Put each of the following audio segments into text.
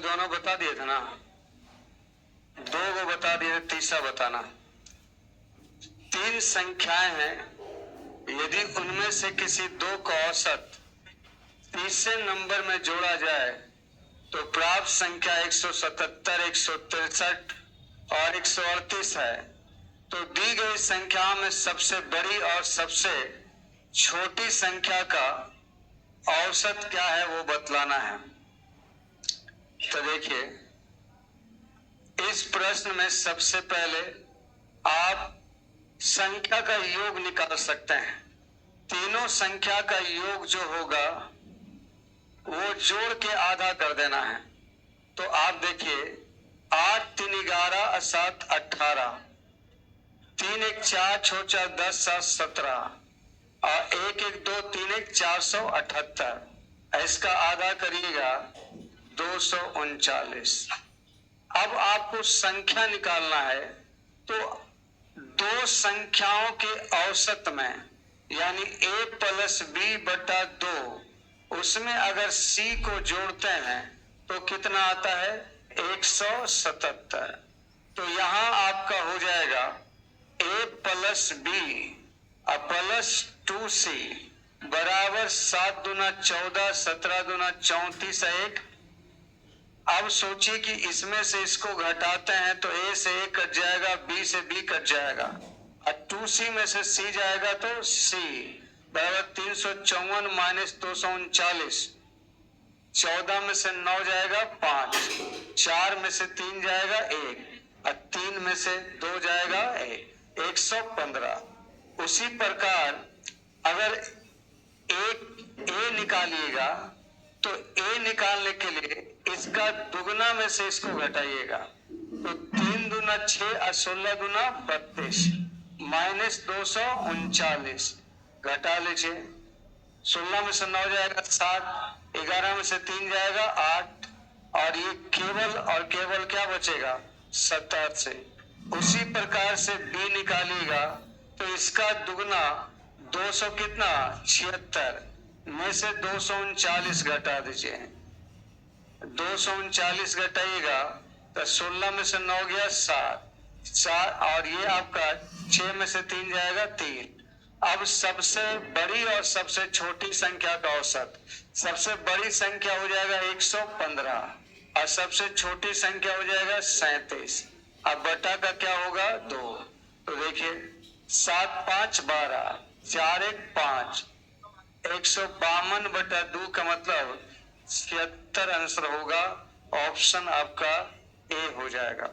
दोनों बता दिए थे ना, दो को बता दिए, तीसरा बताना। तीन संख्याएं हैं, यदि उनमें से किसी दो का औसत तीसरे नंबर में जोड़ा जाए तो प्राप्त संख्या 177, 163 और 138 है। तो दी गई संख्याओं में सबसे बड़ी और सबसे छोटी संख्या का औसत क्या है वो बतलाना है। तो देखिए, इस प्रश्न में सबसे पहले आप संख्या का योग निकाल सकते हैं। तीनों संख्या का योग जो होगा वो जोड़ के आधा कर देना है। तो आप देखिए, 8 3 11 और 7 18, 3 1 4 6 4 10 7 17 और 1 1 2 3 1 478। इसका आधा करिएगा 239। अब आपको संख्या निकालना है, तो दो संख्याओं के औसत में यानी a प्लस बी बटा 2, उसमें अगर c को जोड़ते हैं तो कितना आता है 177। तो यहां आपका हो जाएगा a plus B plus 2c बराबर 7 दूना 14, 17 दूना 34 1। अब सोचिए कि इसमें से इसको घटाते हैं तो a से a कट जाएगा, b से b कट जाएगा और 2c में से c जाएगा तो c बराबर 354 माइनस 239। 14 में से 9 जाएगा 5, 4 में से 3 जाएगा 1 और 3 में से 2 जाएगा 115। उसी प्रकार अगर एक a निकालिएगा तो a निकालने के लिए इसका दुगना में से इसको घटाइएगा। तो 3 दूना 6 और 16 दूना 32 माइनस 239 घटा लीजिए। 16 में से 9 जाएगा 7, 11 में से 3 जाएगा 8 और ये केवल और केवल क्या बचेगा 87। उसी प्रकार से b निकालिएगा तो इसका दुगना 200 कितना 76 में से 239 घटा दीजिए। 239 घटाइएगा तो 16 में से 9 गया 7 और ये आपका 6 में से 3 जाएगा 3। अब सबसे बड़ी और सबसे छोटी संख्या का औसत, सबसे बड़ी संख्या हो जाएगा 115 और सबसे छोटी संख्या हो जाएगा 37। अब बटा का क्या होगा 2। तो देखिए 7 5 12, 4 1 5, 152 बटा 2 का मतलब 76 आंसर होगा। ऑप्शन आपका ए हो जाएगा।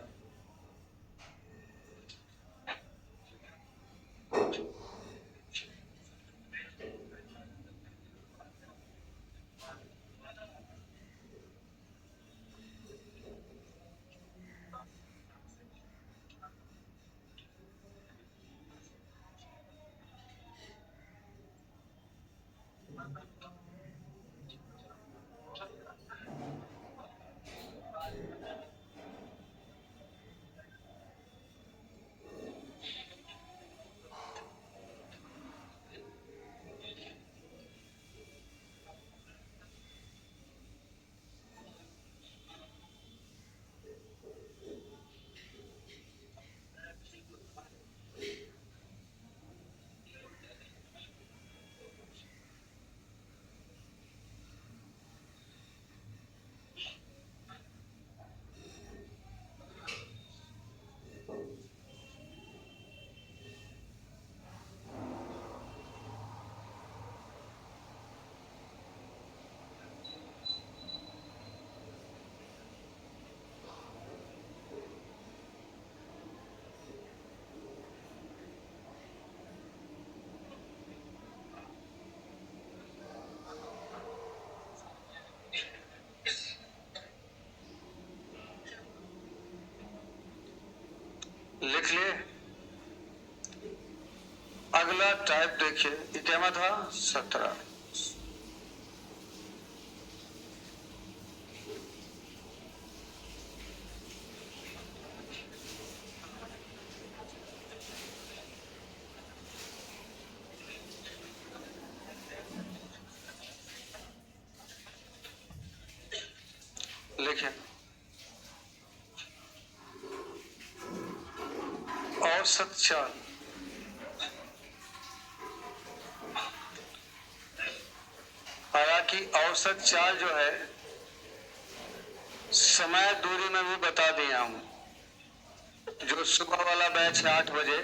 लिख लिए। अगला टाइप देखिए, ये क्या था 17। लिखे औसत चाल, हालांकि औसत चाल जो है समय दूरी में भी बता दिया हूं। जो सुबह वाला बैच है 8 बजे,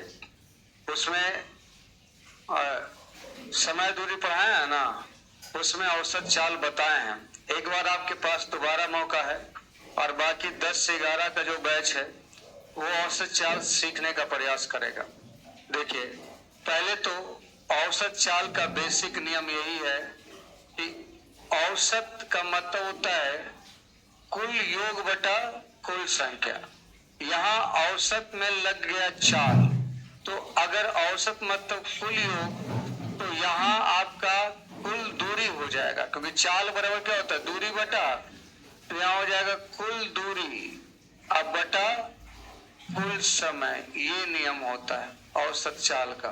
उसमें समय दूरी पढ़ाए है ना, उसमें औसत चाल बताए हैं। एक बार आपके पास दोबारा मौका है और बाकी 10 से 11 का जो बैच है वो औसत चाल सीखने का प्रयास करेगा। देखिए, पहले तो औसत चाल का बेसिक नियम यही है कि औसत का मतलब होता है कुल योग बटा कुल संख्या। यहाँ औसत में लग गया चाल, तो अगर औसत मतलब कुल योग, तो यहाँ आपका कुल दूरी हो जाएगा, क्योंकि चाल बराबर क्या होता है, दूरी बटा, तो यहाँ हो जाएगा कुल दूरी अब बटा कुल समय। ये नियम होता है औसत चाल का,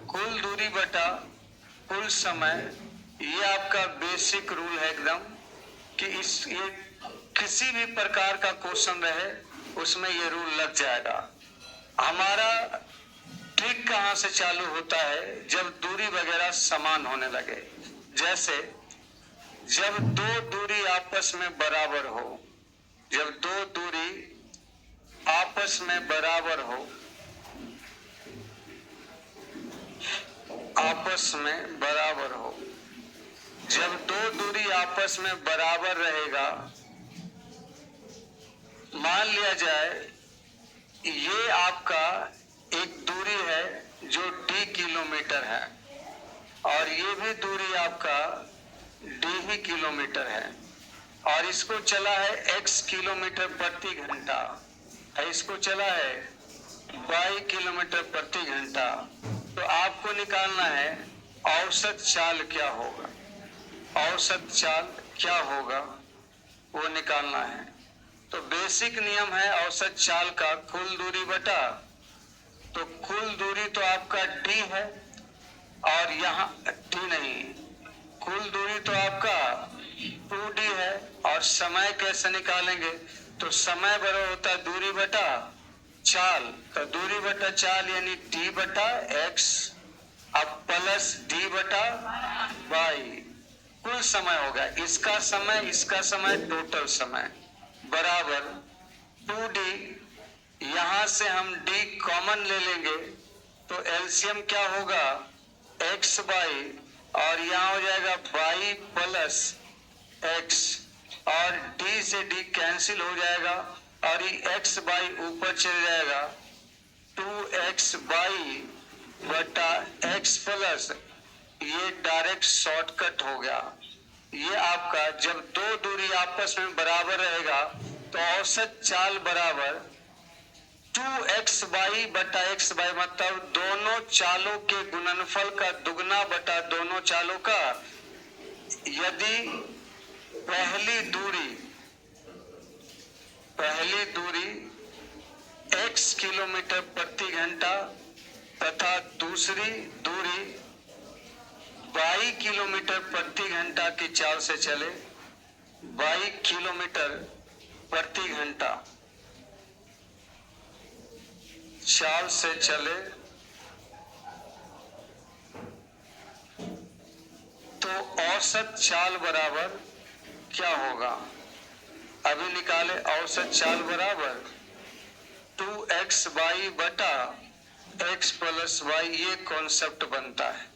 कुल दूरी बटा कुल समय। ये आपका बेसिक रूल है एकदम, कि ये किसी भी प्रकार का क्वेश्चन रहे उसमें ये रूल लग जाएगा। हमारा ट्रिक कहां से चालू होता है, जब दूरी वगैरह समान होने लगे। जैसे जब दो दूरी आपस में बराबर हो, जब दो दूरी आपस में बराबर हो, आपस में बराबर हो, जब दो दूरी आपस में बराबर रहेगा, मान लिया जाए ये आपका एक दूरी है जो d किलोमीटर है और ये भी दूरी आपका d ही किलोमीटर है, और इसको चला है x किलोमीटर प्रति घंटा, इसको चला है y किलोमीटर प्रति घंटा। तो आपको निकालना है औसत चाल क्या होगा, औसत चाल क्या होगा वो निकालना है। तो बेसिक नियम है औसत चाल का कुल दूरी बटा, तो कुल दूरी तो आपका d है और यहाँ d नहीं, कुल दूरी तो आपका 2d है। और समय कैसे निकालेंगे, तो समय बराबर होता है दूरी बटा चाल, तो दूरी बटा चाल यानी d बटा x, अब प्लस d बटा y, कुल समय हो गया। इसका समय टोटल समय बराबर 2d, यहां से हम d कॉमन ले लेंगे तो एलसीएम क्या होगा x बाई, और यहाँ हो जाएगा y प्लस x, और d से d कैंसिल हो जाएगा और ये x बाई ऊपर चले जाएगा, 2x बाई बटा x प्लस, ये डायरेक्ट शॉर्टकट हो गया। ये आपका जब दो दूरी आपस में बराबर रहेगा तो औसत चाल बराबर 2x बाई बटा x बाई, मतलब दोनों चालों के गुणनफल का दुगना बटा दोनों चालों का। यदि पहली दूरी x किलोमीटर प्रति घंटा तथा दूसरी दूरी y किलोमीटर प्रति घंटा की चाल से चले, y किलोमीटर प्रति घंटा चाल से चले, तो औसत चाल बराबर क्या होगा, अभी निकाले। औसत चाल बराबर 2x बाई बटा x प्लस वाई, ये कॉन्सेप्ट बनता है।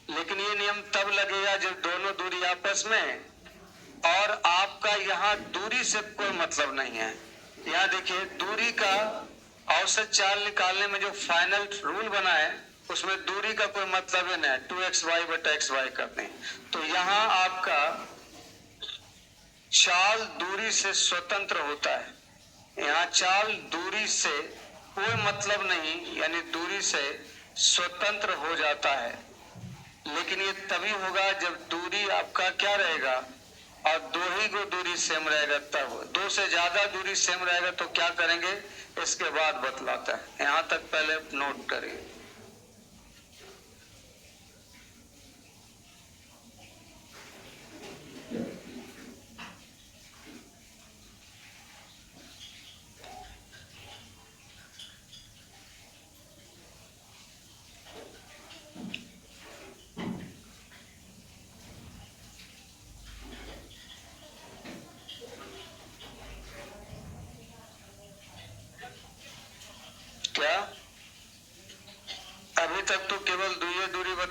लेकिन ये नियम तब लगेगा जब दोनों दूरी आपस में, और आपका यहाँ दूरी से कोई मतलब नहीं है। यहाँ देखिए दूरी का औसत चाल निकालने में जो फाइनल रूल बना है उसमें दूरी का कोई मतलब ही नहीं है, 2x वाई बटा x वाई करते हैं। तो यहाँ आपका चाल दूरी से स्वतंत्र होता है, यहाँ चाल दूरी से कोई मतलब नहीं, यानी दूरी से स्वतंत्र हो जाता है। लेकिन ये तभी होगा जब दूरी आपका क्या रहेगा, और दो ही को दूरी सेम रहेगा तब। दो से ज्यादा दूरी सेम रहेगा तो क्या करेंगे इसके बाद बतलाता है, यहाँ तक पहले नोट करिए।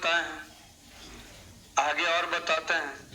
बताए हैं, आगे और बताते हैं।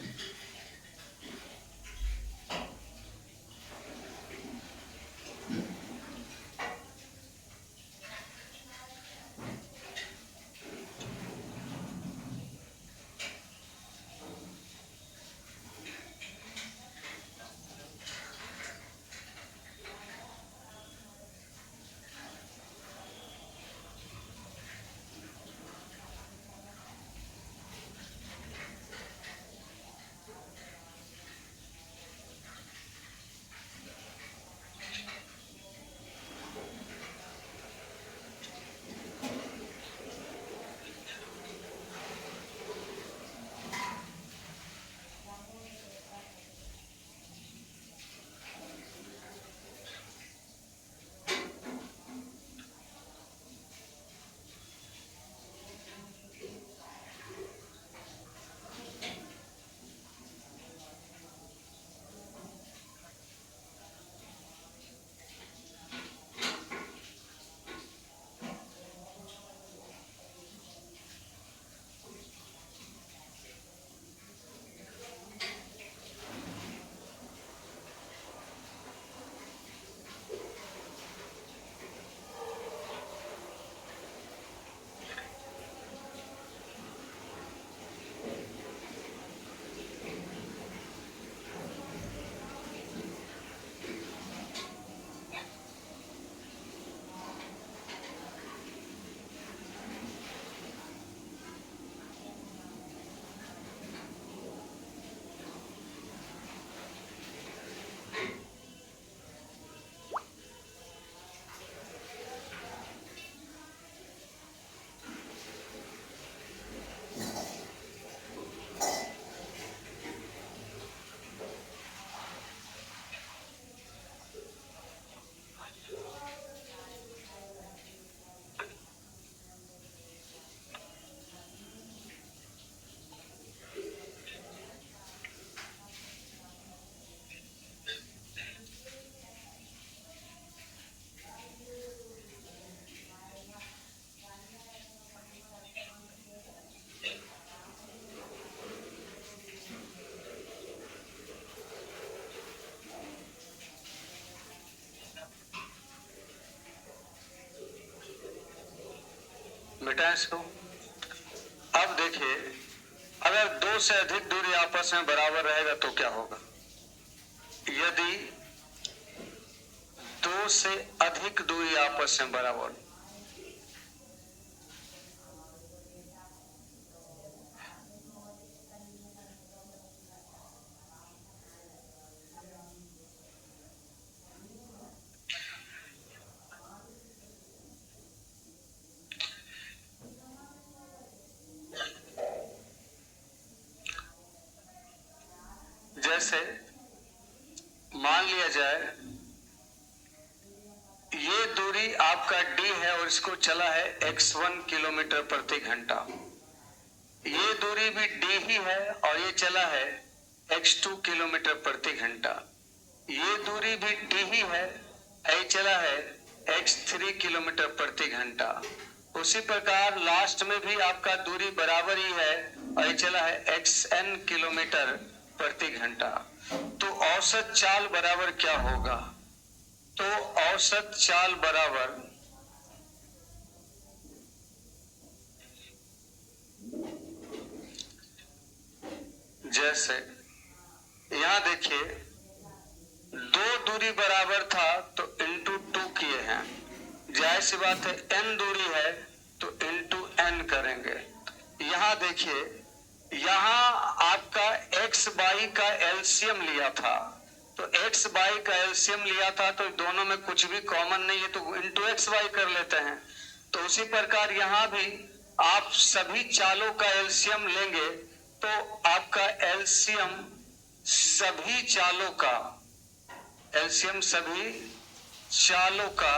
मिटाएं इसको। अब देखिए, अगर दो से अधिक दूरी आपस में बराबर रहेगा तो क्या होगा? यदि दो से अधिक दूरी आपस में बराबर, जैसे मान लिया जाए ये दूरी आपका d है और इसको चला है x1 किलोमीटर प्रति घंटा। ये दूरी भी d ही है और ये चला है x2 किलोमीटर प्रति घंटा। ये दूरी भी d ही है, ये चला है x3 किलोमीटर प्रति घंटा। उसी प्रकार लास्ट में भी आपका दूरी बराबर ही है और ये चला है xn किलोमीटर प्रति घंटा। तो औसत चाल बराबर क्या होगा? तो औसत चाल बराबर जैसे यहां देखिए, दो दूरी बराबर था तो इंटू 2 किए हैं, जाहिर सी बात है n दूरी है तो इंटू n करेंगे। यहां देखिए, यहां आपका x बाई का एलसीएम लिया था, तो x बाई का एलसीएम लिया था तो दोनों में कुछ भी कॉमन नहीं है तो इंटू एक्स बाई कर लेते हैं। तो उसी प्रकार यहां भी आप सभी चालों का एलसीएम लेंगे तो आपका एलसीएम सभी चालों का, एलसीएम सभी चालों का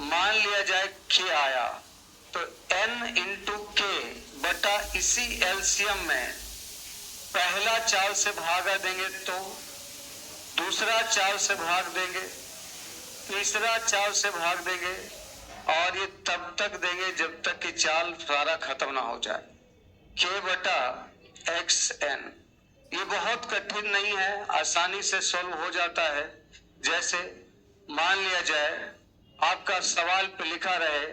मान लिया जाए k आया तो n इंटू के बटा इसी एलसीएम में पहला चाल से भागा देंगे तो दूसरा चाल से भाग देंगे, तीसरा चाल से भाग देंगे और ये तब तक देंगे जब तक कि चाल सारा खत्म ना हो जाए। K बटा XN। ये बहुत कठिन नहीं है, आसानी से सॉल्व हो जाता है। जैसे मान लिया जाए आपका सवाल पे लिखा रहे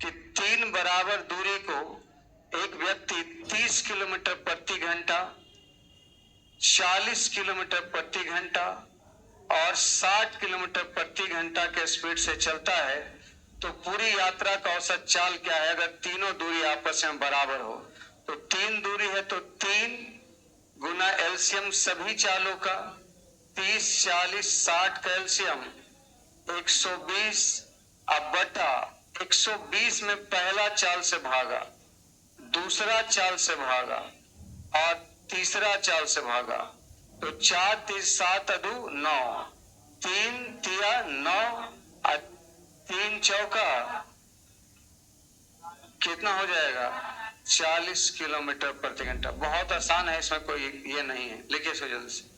कि 3 बराबर दूरी को एक व्यक्ति 30 किलोमीटर प्रति घंटा, 40 किलोमीटर प्रति घंटा और 60 किलोमीटर प्रति घंटा के स्पीड से चलता है, तो पूरी यात्रा का औसत चाल क्या है अगर तीनों दूरी आपस में बराबर हो। तो 3 दूरी है तो 3 गुना एलसीएम सभी चालों का, 30 40 60 का एलसीएम 120, अब बटा 120 में पहला चाल से भागा, दूसरा चाल से भागा और तीसरा चाल से भागा। तो 4 3 7 अदू 9, 3 तिया 9 और 3 चौका कितना हो जाएगा 40 किलोमीटर प्रति घंटा। बहुत आसान है, इसमें कोई ये नहीं है। लिखिए इसको जल्दी से।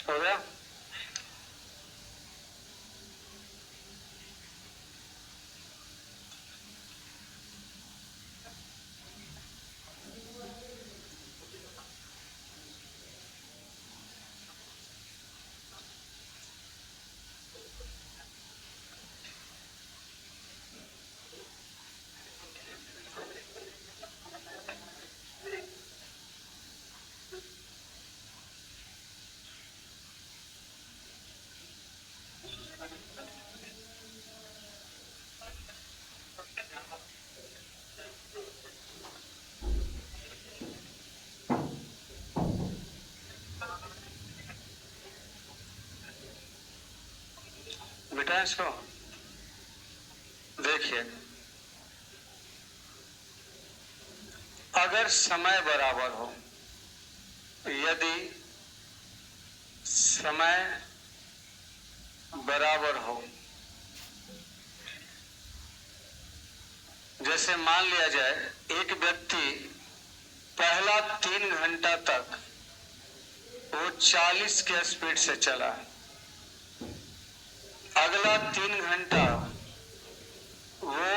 हो गया? बेटा इसको देखिए, अगर समय बराबर हो, यदि समय बराबर हो, जैसे मान लिया जाए एक व्यक्ति पहला 3 घंटा तक वो 40 के स्पीड से चला, अगला 3 घंटा वो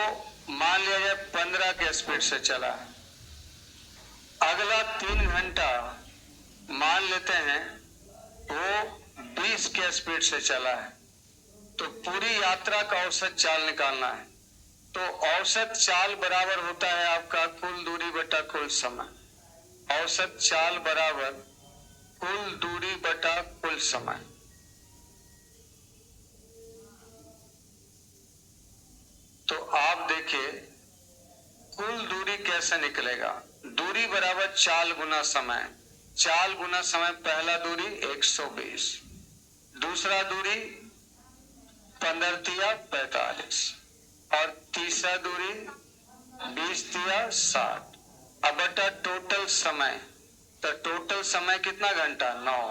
मान लिया जाए 15 के स्पीड से चला, अगला 3 घंटा मान लेते हैं वो 20 के स्पीड से चला है, तो पूरी यात्रा का औसत चाल निकालना है। तो औसत चाल बराबर होता है आपका कुल दूरी बटा कुल समय। औसत चाल बराबर कुल दूरी बटा कुल समय। तो आप देखिए कुल दूरी कैसे निकलेगा। दूरी बराबर चाल गुना समय। चाल गुना समय, पहला दूरी 120, दूसरा दूरी 15 तिया 45 और तीसरा दूरी 20 तिया 60। अब बटा टोटल समय, तो टोटल समय कितना घंटा 9।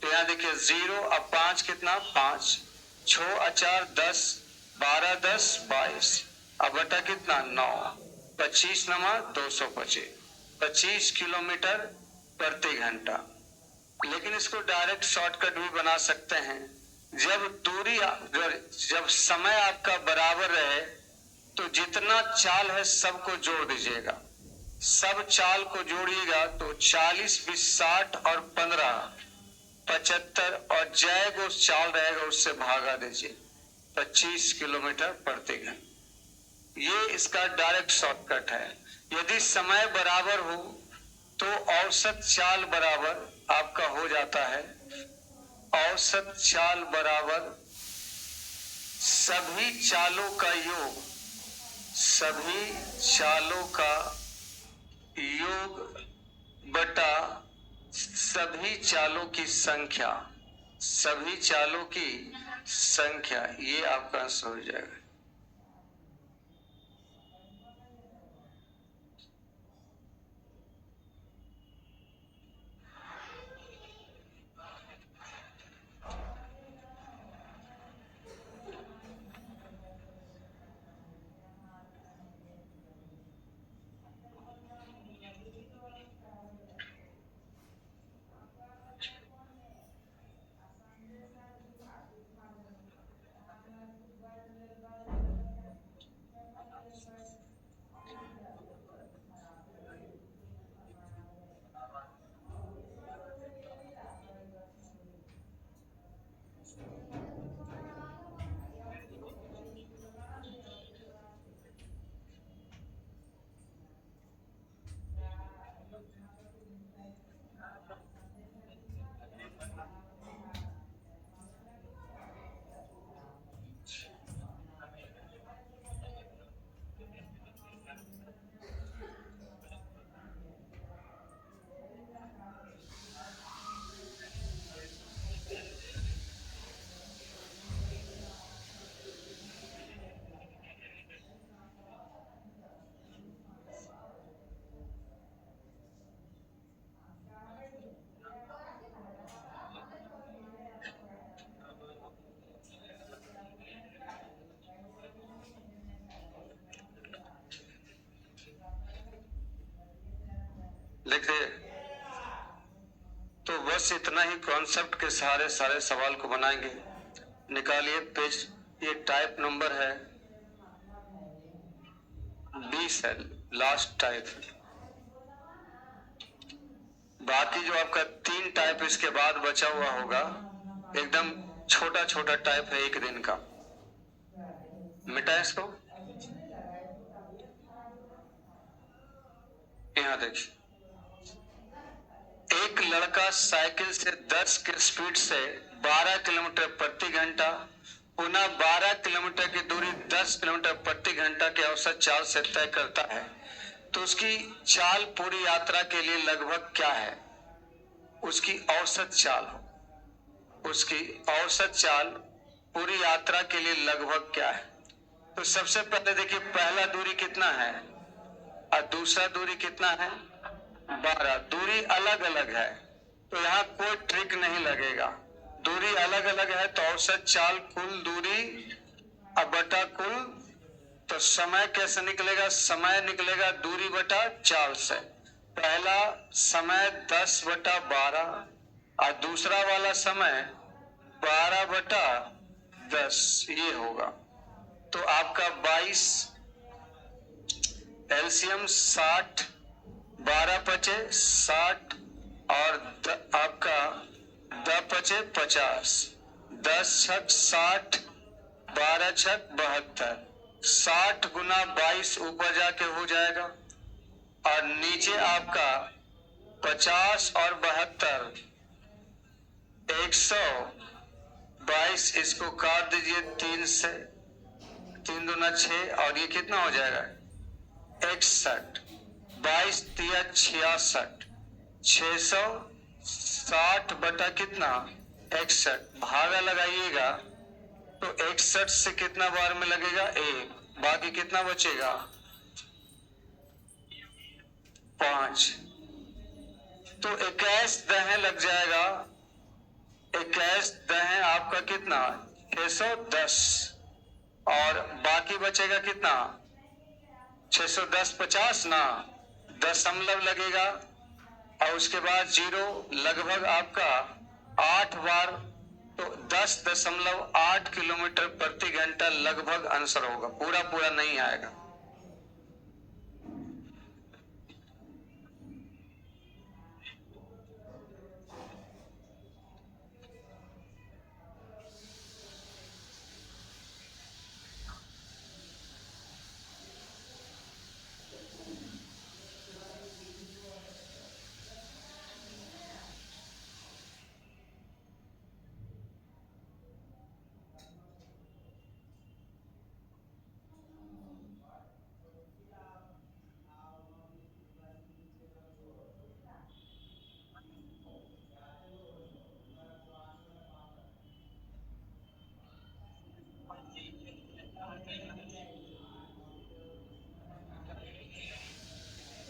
तो यहाँ देखिए 0 अब 5 कितना 5, 6 4 10, 12 10 22, अब बटा कितना 9, 25 नमा 225, 25 किलोमीटर प्रति घंटा। लेकिन इसको डायरेक्ट शॉर्टकट भी बना सकते हैं। जब समय आपका बराबर रहे तो जितना चाल है सबको जोड़ दीजिएगा। सब चाल को जोड़िएगा तो 40 20 60 और 15 75 और जाएगा उस चाल रहेगा उससे भागा दीजिए, 25 किलोमीटर प्रति घंटा। ये इसका डायरेक्ट शॉर्टकट है। यदि समय बराबर हो तो औसत चाल बराबर आपका हो जाता है, औसत चाल बराबर सभी चालों का योग, सभी चालों का योग बटा सभी चालों की संख्या, सभी चालों की संख्या। ये आपका आंसर हो जाएगा। देखिए, तो बस इतना ही कॉन्सेप्ट के सहारे सारे सवाल को बनाएंगे। निकालिए पेज, ये टाइप नंबर है 20 है, लास्ट टाइप। बाकी जो आपका 3 टाइप इसके बाद बचा हुआ होगा, एकदम छोटा छोटा टाइप है, 1 दिन का। मिटा इसको। यहाँ देखिए, एक लड़का साइकिल से 10 की स्पीड से 12 किलोमीटर प्रति घंटा पुनः 12 किलोमीटर की दूरी 10 किलोमीटर प्रति घंटा के औसत चाल से तय करता है, तो उसकी चाल पूरी यात्रा के लिए लगभग क्या है? उसकी औसत चाल, उसकी औसत चाल पूरी यात्रा के लिए लगभग क्या है? तो सबसे पहले देखिए, पहला दूरी कितना है और दूसरा दूरी कितना है? 12। दूरी अलग अलग है तो यहाँ कोई ट्रिक नहीं लगेगा। दूरी अलग अलग है तो औसत चाल कुल दूरी अब बटा कुल, तो समय कैसे निकलेगा? समय निकलेगा दूरी बटा चाल से। पहला समय 10 बटा 12 और दूसरा वाला समय 12 बटा 10, ये होगा। तो आपका 22 एलसीएम 60 12 पचे 60 और आपका 10 पचे 50, 10 छक 60, 12 छक 72, 60 गुना 22 ऊपर जाके हो जाएगा और नीचे आपका 50 और 72, 122। इसको काट दीजिए 3 से, 3 दूना 6 और ये कितना हो जाएगा 61, 22 तिया 66, 660 बटा कितना 61, भागा लगाइएगा तो 61 से कितना बार में लगेगा 1, बाकी कितना बचेगा 5। तो 21 दहें लग जाएगा, 21 दहें आपका कितना 610 और बाकी बचेगा कितना 610 50 ना, दशमलव लगेगा और उसके बाद 0 लगभग आपका 8 बार, तो 10.8 किलोमीटर प्रति घंटा लगभग आंसर होगा, पूरा पूरा नहीं आएगा।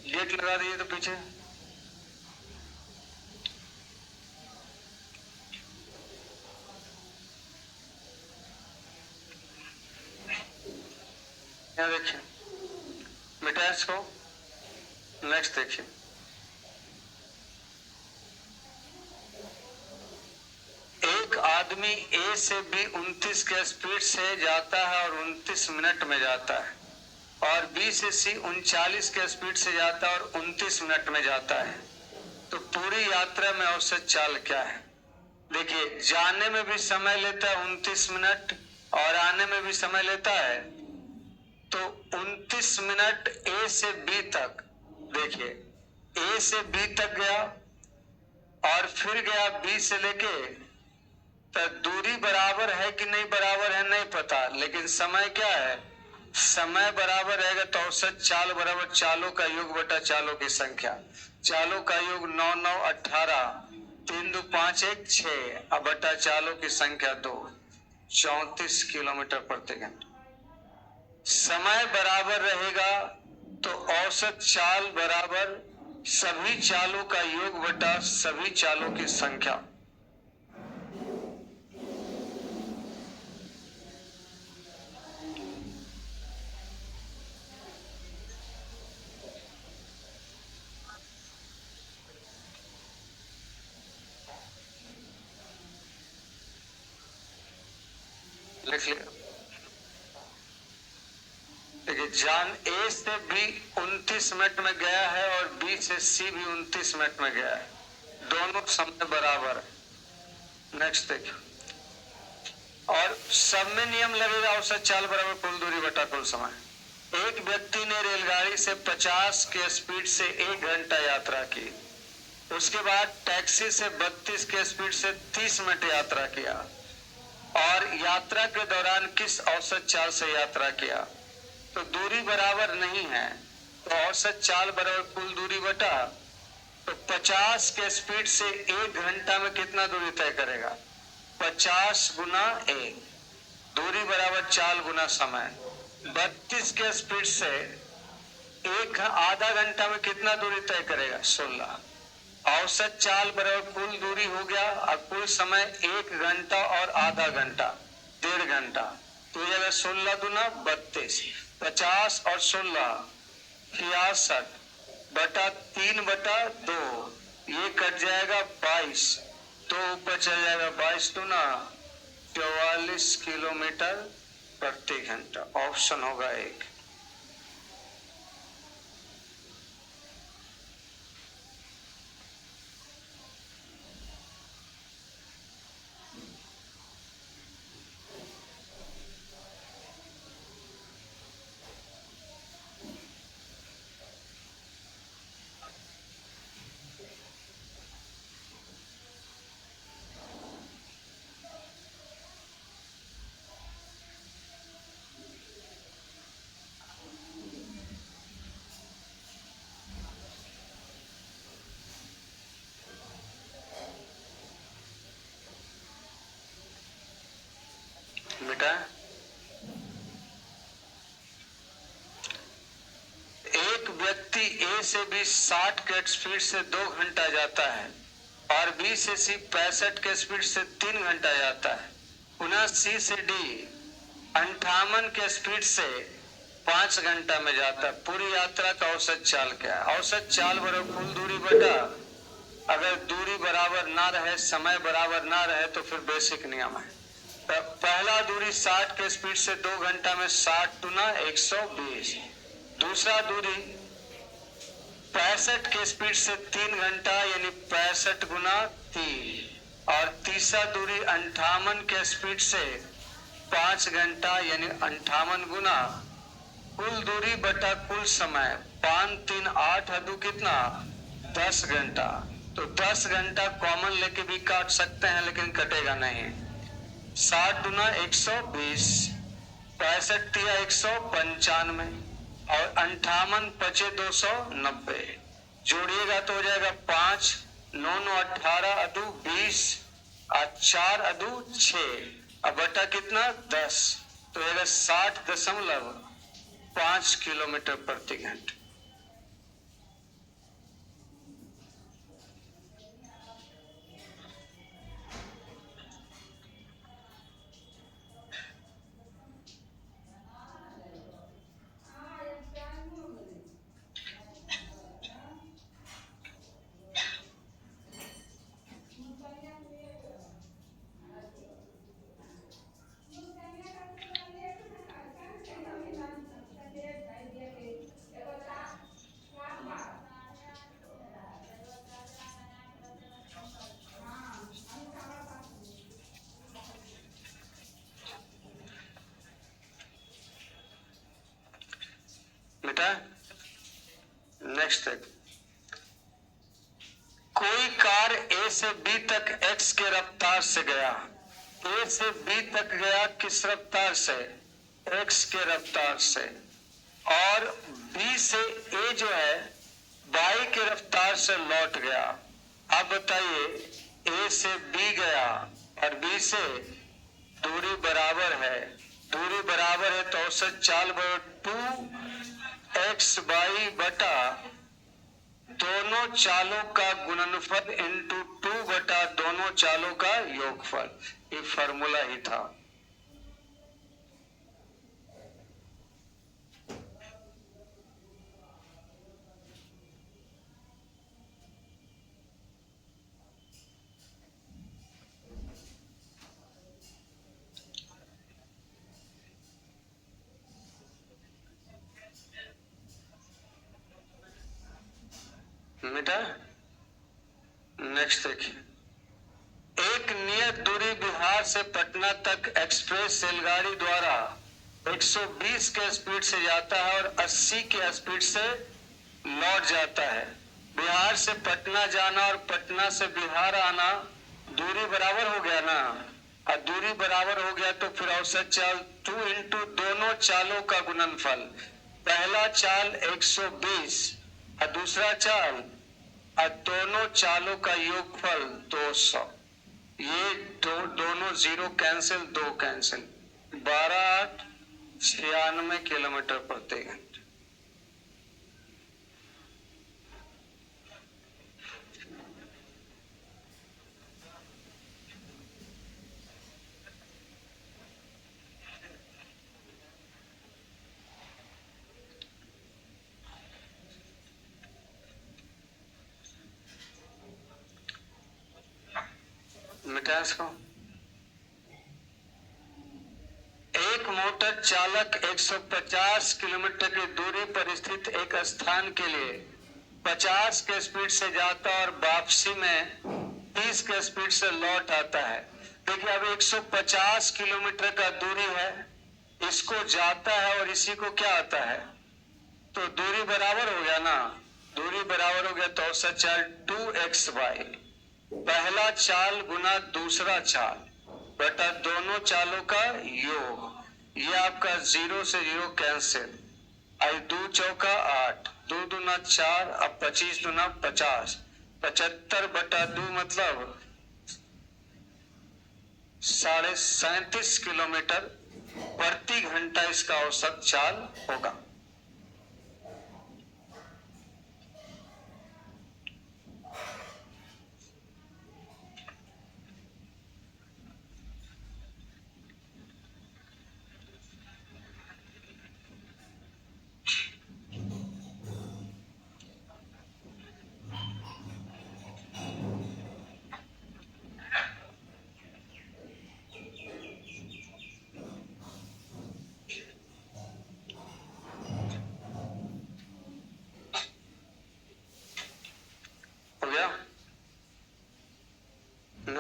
गेट लगा दिए तो पीछे यहाँ देखिए बेटा, इसको नेक्स्ट देखिए, एक आदमी ए से बी 29 के स्पीड से जाता है और 29 मिनट में जाता है और बी से सी 39 के स्पीड से जाता है और 29 मिनट में जाता है, तो पूरी यात्रा में औसत चाल क्या है? देखिए, जाने में भी समय लेता है 29 मिनट और आने में भी समय लेता है, तो 29 मिनट ए से बी तक, देखिए ए से बी तक गया और फिर गया बी से लेके, तो दूरी बराबर है कि नहीं बराबर है नहीं पता, लेकिन समय क्या है, समय बराबर रहेगा तो औसत चाल बराबर चालों का योग बटा चालों की संख्या, चालों का योग 9 9 18, 3 2 5 1 6 अब बटा चालों की संख्या 2, 34 किलोमीटर प्रति घंटा। समय बराबर रहेगा तो औसत चाल बराबर सभी चालों का योग बटा सभी चालों की संख्या। लिख लिया, देखिए जान ए से बी 29 मिनट में गया है और बी से सी भी 29 मिनट में गया है, दोनों समय बराबर है। नेक्स्ट देखिए, और सब में नियम लगेगा औसत चाल बराबर कुल दूरी बटा कुल समय। एक व्यक्ति ने रेलगाड़ी से 50 के स्पीड से 1 घंटा यात्रा की, उसके बाद टैक्सी से 32 के स्पीड से 30 मिनट यात्रा किया और यात्रा के दौरान किस औसत चाल से यात्रा किया, तो दूरी बराबर नहीं है, तो औसत चाल बराबर कुल दूरी बटा, तो 50 के स्पीड से 1 घंटा में कितना दूरी तय करेगा, 50 गुना 1, दूरी बराबर चाल गुना समय। 32 के स्पीड से एक आधा घंटा में कितना दूरी तय करेगा 16, औसत चाल बराबर कुल दूरी हो गया और कुल समय 1 घंटा और आधा घंटा 1.5 घंटा, तो जगह 16 दूना 32, 50 और 16 66 बटा 3 बटा 2, ये कट जाएगा 22, तो ऊपर चल जाएगा 22 दूना 44 किलोमीटर प्रति घंटा, ऑप्शन होगा 1। व्यक्ति ए से बी 60 के स्पीड से 2 घंटा जाता है और बी से सी 65 के स्पीड से 3 घंटा जाता है, पुनः सी से डी 58 के स्पीड से 5 घंटा में जाता है, पूरी यात्रा का औसत चाल क्या है? औसत चाल बराबर कुल दूरी बटा, अगर दूरी बराबर ना रहे, समय बराबर ना रहे तो फिर बेसिक नियम है। तो पहला दूरी 60 के स्पीड से 2 घंटा में 60 गुना 120, दूसरा दूरी 65 के स्पीड से 3 घंटा यानी 65 गुना 3, और तीसरा दूरी 58 के स्पीड से 5 घंटा यानी 58 गुना कुल दूरी बटा कुल समय, 5 3 8 अदू कितना 10 घंटा। तो 10 घंटा कॉमन लेके भी काट सकते हैं लेकिन कटेगा नहीं। 60 गुना 120, 65 तिया 195 और 58 पचे 290, जोड़िएगा तो हो जाएगा 5 9 9 18 अदू 20 और 4 अदू 6, अब बटा कितना 10, तो होगा 60.5 किलोमीटर प्रति घंटे। बेटा नेक्स्ट है, कोई कार ए से बी तक एक्स के रफ्तार से गया, ए से बी तक गया किस रफ्तार से, एक्स के रफ्तार से, और बी से ए जो है वाई के रफ्तार से लौट गया। अब बताइए ए से बी गया और बी से दूरी बराबर है, दूरी बराबर है तो औसत चाल बराबर 2x बाई बटा दोनों चालों का गुणनफल इंटू 2 बटा दोनों चालों का योगफल, ये फॉर्मूला ही था। बेटा नेक्स्ट देखिए, एक नियत दूरी बिहार से पटना तक एक्सप्रेस रेलगाड़ी द्वारा 120 के स्पीड से जाता है और 80 के स्पीड से लौट जाता है। बिहार से पटना जाना और पटना से बिहार आना दूरी बराबर हो गया ना, और दूरी बराबर हो गया तो फिर औसत चाल 2 इंटू दोनों चालों का गुणनफल, पहला चाल 120 और दूसरा चाल और दोनों चालों का योगफल 200, ये दोनों जीरो कैंसिल, 2 कैंसिल, 12 8 96 किलोमीटर प्रति घंटे। मिटा इसको। एक मोटर चालक 150 किलोमीटर की दूरी पर स्थित एक स्थान के लिए 50 के स्पीड से जाता और वापसी में 30 के स्पीड से लौट आता है। देखिए अब 150 किलोमीटर का दूरी है, इसको जाता है और इसी को क्या आता है, तो दूरी बराबर हो गया ना, दूरी बराबर हो गया तो औसत चाल 2x बाई पहला चाल गुना दूसरा चाल बटा दोनों चालों का योग, ये आपका 0 से 0 कैंसिल, आई 2 चौका 8, 2 दूना 4, अब 25 दूना 50, 75 बटा 2 मतलब 37.5 किलोमीटर प्रति घंटा इसका औसत चाल होगा।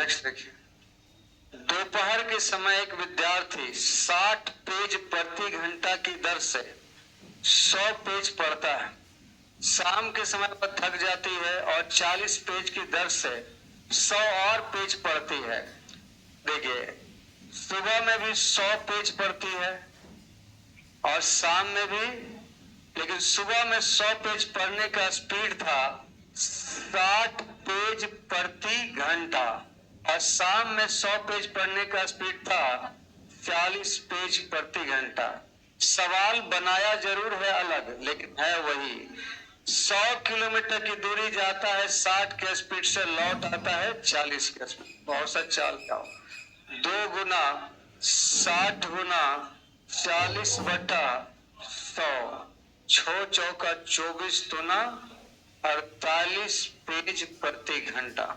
नेक्स्ट देखिए, दोपहर के समय एक विद्यार्थी 60 पेज प्रति घंटा की दर से 100 पेज पढ़ता है। शाम के समय पर थक जाती है और 40 पेज की दर से 100 और पेज पढ़ती है। देखिए, सुबह में भी 100 पेज पढ़ती है और शाम में भी, लेकिन सुबह में 100 पेज पढ़ने का स्पीड था 60 पेज प्रति घंटा और शाम में 100 पेज पढ़ने का स्पीड था 40 पेज प्रति घंटा। सवाल बनाया जरूर है अलग, लेकिन है वही। 100 किलोमीटर की दूरी जाता है 60 के स्पीड से, लौट आता है 40 के स्पीड। बहुत सा चाल क्या हो, 2 गुना 60 गुना 40 बटा 100, 6 चौका 24 दुना 48 पेज प्रति घंटा।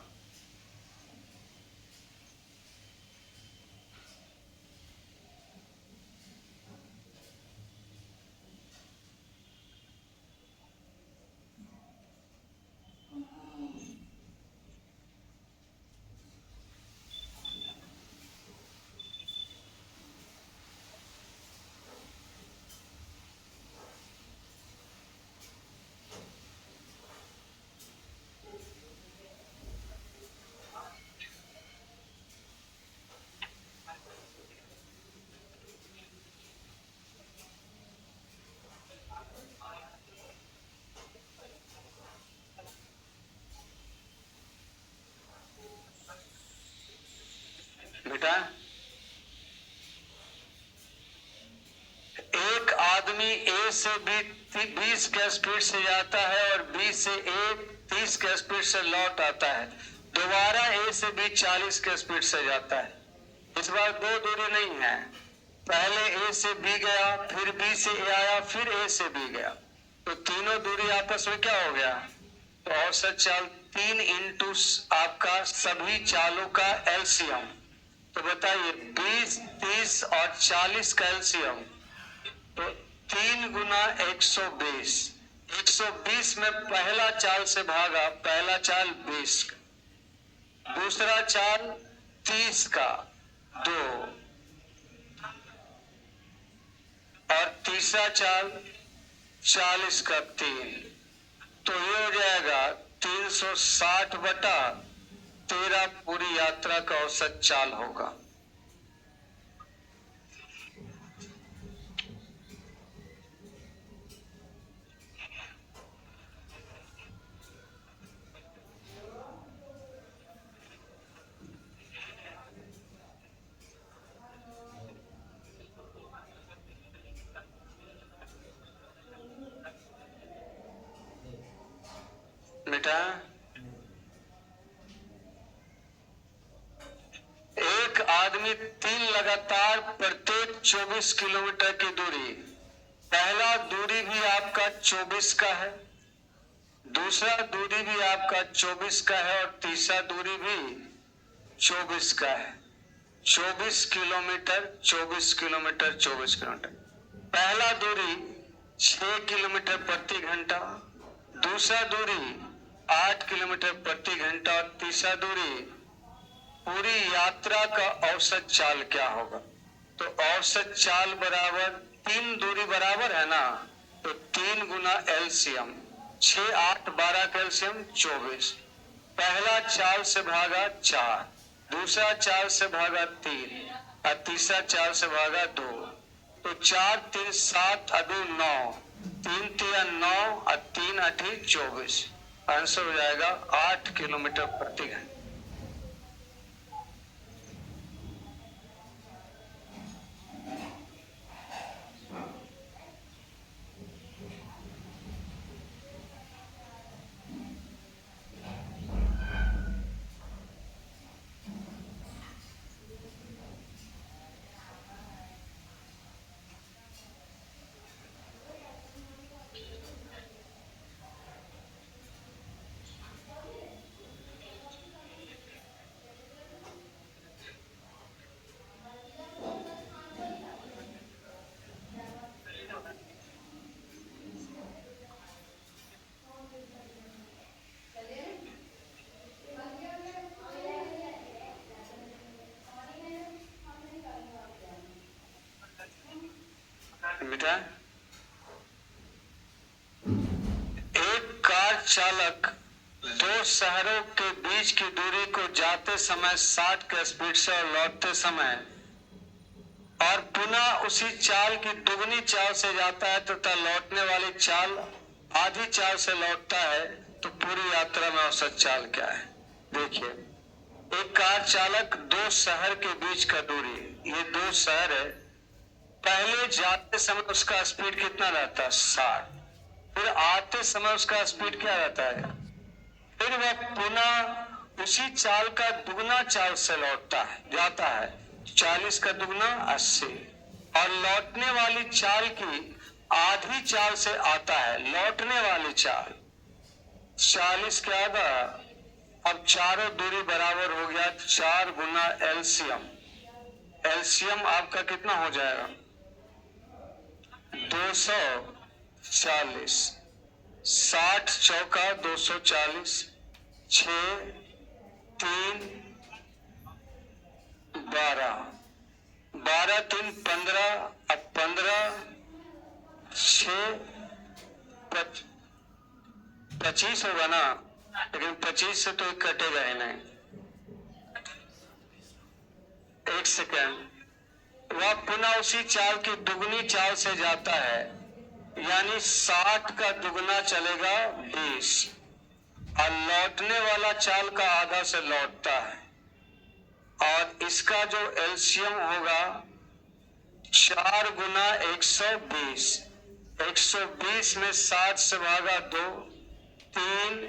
बेटा, एक आदमी ए से बी 20 के स्पीड से जाता है और बी से ए 30 के स्पीड से लौट आता है। दोबारा ए से बी 40 के स्पीड से जाता है। इस बार 2 दूरी नहीं है, पहले ए से बी गया, फिर बी से ए आया, फिर ए से बी गया, तो तीनों दूरी आपस में क्या हो गया? तो औसत चाल 3 इंटू आपका सभी चालों का एलसीएम। तो बताइए 20, 30 और 40 का एलसीएम, तो 3 गुना 120। 120 में पहला चाल से भागा, पहला चाल 20 का, दूसरा चाल 30 का 2 और तीसरा चाल 40 का 3। तो ये हो जाएगा 360 बटा 13 पूरी यात्रा का औसत चाल होगा। बेटा, एक आदमी 3 लगातार प्रत्येक 24 किलोमीटर की दूरी, पहला दूरी भी आपका 24 का है, दूसरा दूरी भी आपका 24 का है और तीसरा दूरी भी 24 का है। 24 किलोमीटर 24 किलोमीटर 24 किलोमीटर। पहला दूरी 6 किलोमीटर प्रति घंटा, दूसरा दूरी 8 किलोमीटर प्रति घंटा और तीसरा दूरी, पूरी यात्रा का औसत चाल क्या होगा? तो औसत चाल बराबर 3 दूरी बराबर है ना, तो 3 गुना एलसीएम, 6, 8, 12 का एलसीएम 24। पहला चाल से भागा 4, दूसरा चाल से भागा 3 और तीसरा चाल से भागा 2। तो 4, 3, 7 अदू 9, 3 3 9 और 3 8 24। आंसर हो जाएगा 8 किलोमीटर प्रति घंटा। बेटा, एक कार चालक दो शहरों के बीच की दूरी को जाते समय 60 के स्पीड से और लौटते समय और पुनः उसी चाल की दुगनी चाल से जाता है तथा लौटने वाली चाल आधी चाल से लौटता है, तो पूरी यात्रा में औसत चाल क्या है? देखिए, एक कार चालक दो शहर के बीच का दूरी, ये दो शहर है, पहले जाते समय उसका स्पीड कितना रहता है? 60। फिर आते समय उसका स्पीड क्या रहता है? फिर वह पुनः उसी चाल का दुगना चाल से लौटता है, जाता है, 40 का दुगना 80, और लौटने वाली चाल की आधी चाल से आता है। लौटने वाली चाल 40 के आधा, अब चारों दूरी बराबर हो गया, 4 गुना एलसीएम। एलसीएम आपका कितना हो जाएगा? 240। 60 चौका 240, 6 3 12, 12 3 15, अब 15 6 25 होगा ना, लेकिन 25 से तो कटेगा ही नहीं। एक सेकेंड, वह पुनः उसी चाल की दुगनी चाल से जाता है, यानी 60 का दुगना चलेगा 20, और लौटने वाला चाल का आधा से लौटता है, और इसका जो एलसीएम होगा 4 गुना 120। 120 में 60 से भागा 2, 3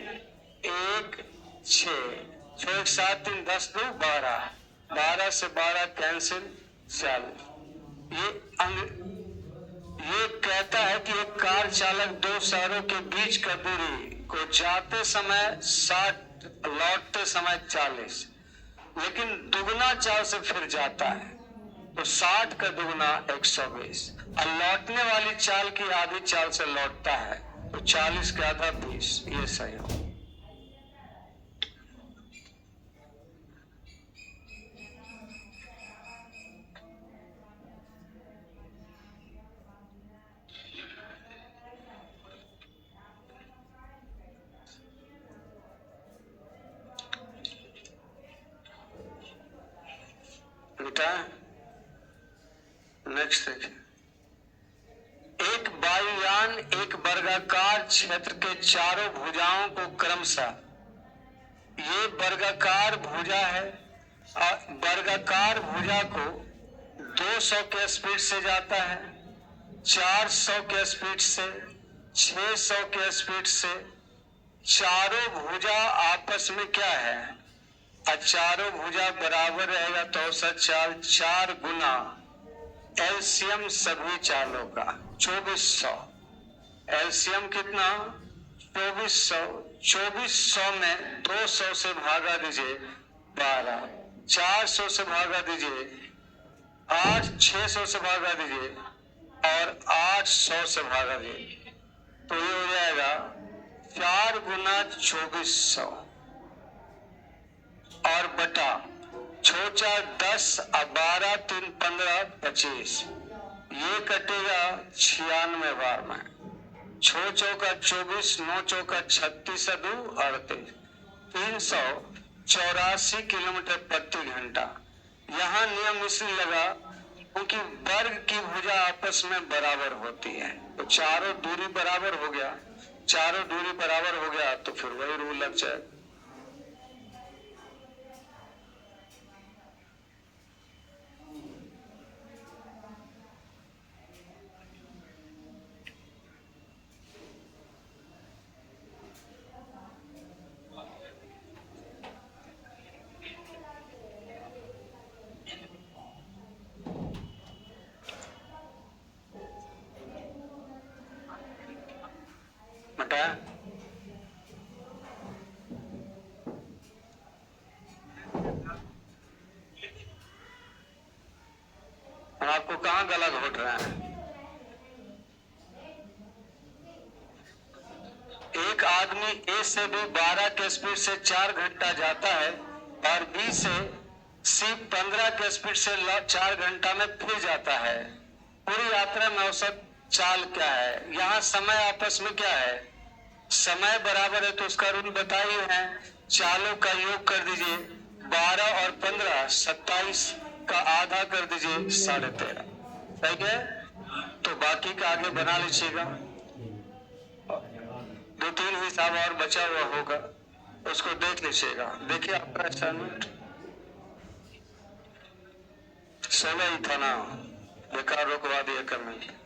1 6, 6 7 3 10 2 12, 12 से 12 कैंसिल, 40। ये कहता है कि एक कार चालक दो शहरों के बीच का दूरी को जाते समय 60, लौटते समय 40, लेकिन दुगना चाल से फिर जाता है, तो 60 का दुगना 120, और लौटने वाली चाल की आधी चाल से लौटता है, तो 40 का आधा 20। ये सही हो। बेटा नेक्स्ट देखिए, एक वायुयान एक वर्गाकार क्षेत्र के चारों भुजाओं को क्रमशः, ये वर्गाकार भुजा है, और वर्गाकार भुजा को 200 के स्पीड से जाता है, 400 के स्पीड से, 600 के स्पीड से। चारों भुजा आपस में क्या है? चारों भुजा बराबर रहेगा तो औसत चाल 4 गुना एलसीएम सभी चालों का 2400। एलसीएम कितना? 2400। 2400 में 200 से भागा दीजिए 12, 400 से भागा दीजिए 8, 600 से भागा दीजिए और 800 से भागा दीजिए, तो ये हो जाएगा 4 गुना 2400 और बटा 6 4 10 और 12 3 15 25, ये कटेगा 96 बार में। 6 चौका 24, 9 चौका 36 2 38, 384 किलोमीटर प्रति घंटा। यहाँ नियम इसलिए लगा क्योंकि वर्ग की भुजा आपस में बराबर होती है, तो चारों दूरी बराबर हो गया, चारों दूरी बराबर हो गया तो फिर वही रूल लग जाएगा। बेटा हम आपको कहाँ गला घोट रहे हैं? एक आदमी ए से बी 12 के स्पीड से 4 घंटा जाता है और बी से सी 15 के स्पीड से 4 घंटा में फिर जाता है। पूरी यात्रा में औसत चाल क्या है। यहाँ समय आपस में क्या है, समय बराबर है तो उसका रूल बताइए है, चालों का योग कर दीजिए, 12 और 15 27 का आधा कर दीजिए 13.5, सही है। तो बाकी का आगे बना लीजिएगा, 2-3 हिसाब और बचा हुआ होगा, उसको देख लीजिएगा। देखिए आपका असाइनमेंट 16 ही था ना, बेकार रुकवा दिया करने।